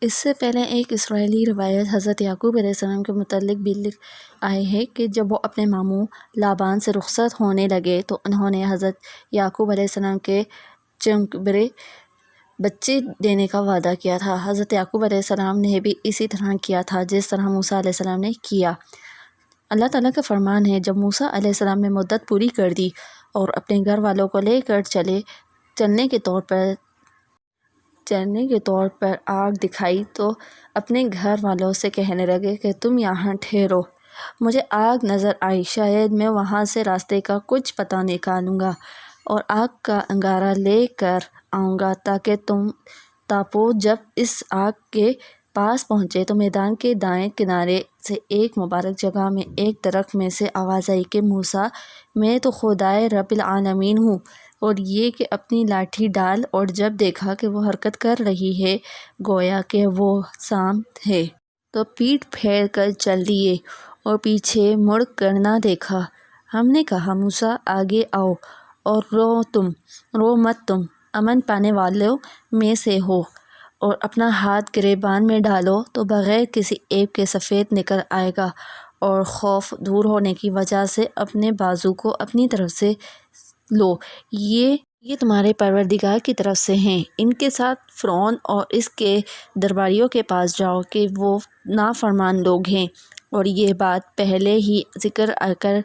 اس سے پہلے ایک اسرائیلی روایت حضرت یعقوب علیہ السلام کے متعلق بھی آئی ہے کہ جب وہ اپنے ماموں لابان سے رخصت ہونے لگے تو انہوں نے حضرت یعقوب علیہ السلام کے چنکبرے بچے دینے کا وعدہ کیا تھا۔ حضرت یعقوب علیہ السلام نے بھی اسی طرح کیا تھا جس طرح موسیٰ علیہ السلام نے کیا۔ اللہ تعالیٰ کا فرمان ہے، جب موسیٰ علیہ السلام نے مدت پوری کر دی اور اپنے گھر والوں کو لے کر چلنے کے طور پر آگ دکھائی تو اپنے گھر والوں سے کہنے لگے کہ تم یہاں ٹھہرو، مجھے آگ نظر آئی، شاید میں وہاں سے راستے کا کچھ پتہ نکالوں گا اور آگ کا انگارہ لے کر آؤں گا تاکہ تم تاپو۔ جب اس آگ کے پاس پہنچے تو میدان کے دائیں کنارے سے ایک مبارک جگہ میں ایک درخت میں سے آواز آئی کہ موسیٰ، میں تو خدائے رب العالمین ہوں، اور یہ کہ اپنی لاٹھی ڈال۔ اور جب دیکھا کہ وہ حرکت کر رہی ہے گویا کہ وہ صنم ہے تو پیٹھ پھیر کر چل دیے اور پیچھے مڑ کر نہ دیکھا۔ ہم نے کہا، موسیٰ آگے آؤ اور رو مت، تم امن پانے والوں میں سے ہو، اور اپنا ہاتھ گریبان میں ڈالو تو بغیر کسی عیب کے سفید نکل آئے گا، اور خوف دور ہونے کی وجہ سے اپنے بازو کو اپنی طرف سے لو، یہ تمہارے پروردگار کی طرف سے ہیں۔ ان کے ساتھ فرعون اور اس کے درباریوں کے پاس جاؤ کہ وہ نافرمان لوگ ہیں، اور یہ بات پہلے ہی ذکر کر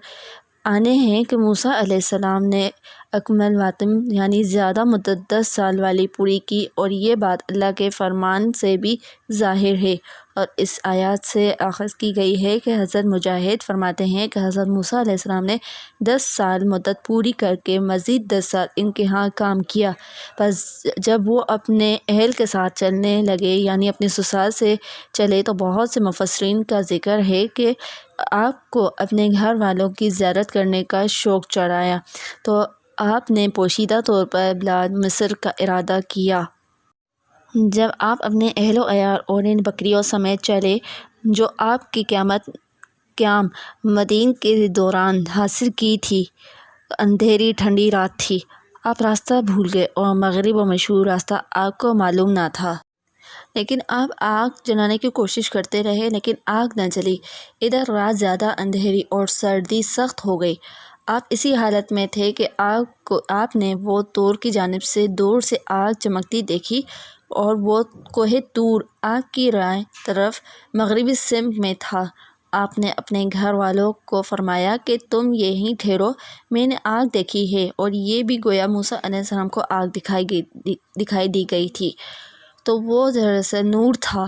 آنے ہیں کہ موسیٰ علیہ السلام نے اکمل واتم یعنی زیادہ مدت 10 سال والی پوری کی، اور یہ بات اللہ کے فرمان سے بھی ظاہر ہے۔ اور اس آیات سے اخذ کی گئی ہے کہ حضرت مجاہد فرماتے ہیں کہ حضرت موسیٰ علیہ السلام نے 10 سال مدت پوری کر کے مزید 10 سال ان کے ہاں کام کیا، پس جب وہ اپنے اہل کے ساتھ چلنے لگے یعنی اپنے سسرال سے چلے تو بہت سے مفسرین کا ذکر ہے کہ آپ کو اپنے گھر والوں کی زیارت کرنے کا شوق چڑھایا تو آپ نے پوشیدہ طور پر بلاد مصر کا ارادہ کیا۔ جب آپ اپنے اہل و عیال اور ان بکریوں سمیت چلے جو آپ کی قیام مدین کے دوران حاصل کی تھی، اندھیری ٹھنڈی رات تھی، آپ راستہ بھول گئے اور مغرب و مشہور راستہ آپ کو معلوم نہ تھا، لیکن آپ آگ جلانے کی کوشش کرتے رہے لیکن آگ نہ جلی۔ ادھر رات زیادہ اندھیری اور سردی سخت ہو گئی، آپ اسی حالت میں تھے کہ آپ نے وہ طور کی جانب سے دور سے آگ چمکتی دیکھی، اور وہ کوہ طور آپ کی رائے طرف مغربی سمت میں تھا۔ آپ نے اپنے گھر والوں کو فرمایا کہ تم یہیں ٹھہرو، میں نے آگ دیکھی ہے، اور یہ بھی گویا موسیٰ علیہ السلام کو آگ دکھائی دی گئی تھی، تو وہ دراصل نور تھا،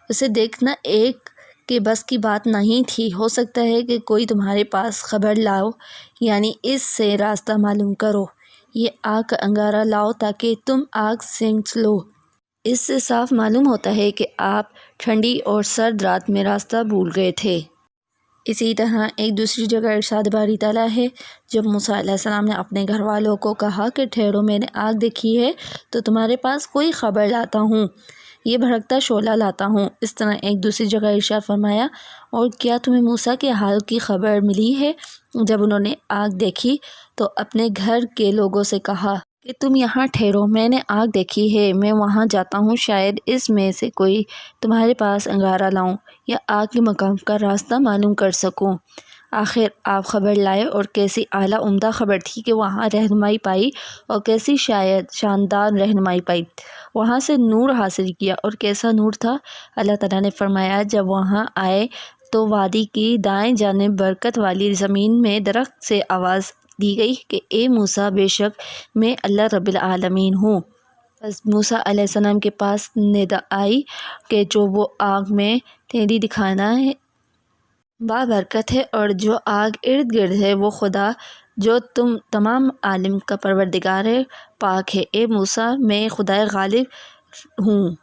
اسے دیکھنا ایک کے بس کی بات نہیں تھی۔ ہو سکتا ہے کہ کوئی تمہارے پاس خبر لاؤ یعنی اس سے راستہ معلوم کرو، یہ آگ کا انگارہ لاؤ تاکہ تم آگ سینک لو۔ اس سے صاف معلوم ہوتا ہے کہ آپ ٹھنڈی اور سرد رات میں راستہ بھول گئے تھے۔ اسی طرح ایک دوسری جگہ ارشاد باری تعالیٰ ہے، جب موسیٰ علیہ السلام نے اپنے گھر والوں کو کہا کہ ٹھہرو، میں نے آگ دیکھی ہے تو تمہارے پاس کوئی خبر لاتا ہوں، یہ بھڑکتا شعلہ لاتا ہوں۔ اس طرح ایک دوسری جگہ ارشاد فرمایا، اور کیا تمہیں موسیٰ کے حال کی خبر ملی ہے؟ جب انہوں نے آگ دیکھی تو اپنے گھر کے لوگوں سے کہا کہ تم یہاں ٹھہرو، میں نے آگ دیکھی ہے، میں وہاں جاتا ہوں، شاید اس میں سے کوئی تمہارے پاس انگارہ لاؤں یا آگ کے مقام کا راستہ معلوم کر سکوں۔ آخر آپ خبر لائے، اور کیسی اعلیٰ عمدہ خبر تھی کہ وہاں رہنمائی پائی، اور کیسی شاندار رہنمائی پائی، وہاں سے نور حاصل کیا، اور کیسا نور تھا۔ اللہ تعالیٰ نے فرمایا، جب وہاں آئے تو وادی کی دائیں جانب برکت والی زمین میں درخت سے آواز دی گئی کہ اے موسیٰ، بے شک میں اللہ رب العالمین ہوں۔ بس موسیٰ علیہ السلام کے پاس ندا آئی کہ جو وہ آگ میں تیری دکھانا ہے بابرکت ہے، اور جو آگ ارد گرد ہے وہ خدا جو تمام عالم کا پروردگار ہے، پاک ہے۔ اے موسیٰ، میں خدائے غالب ہوں۔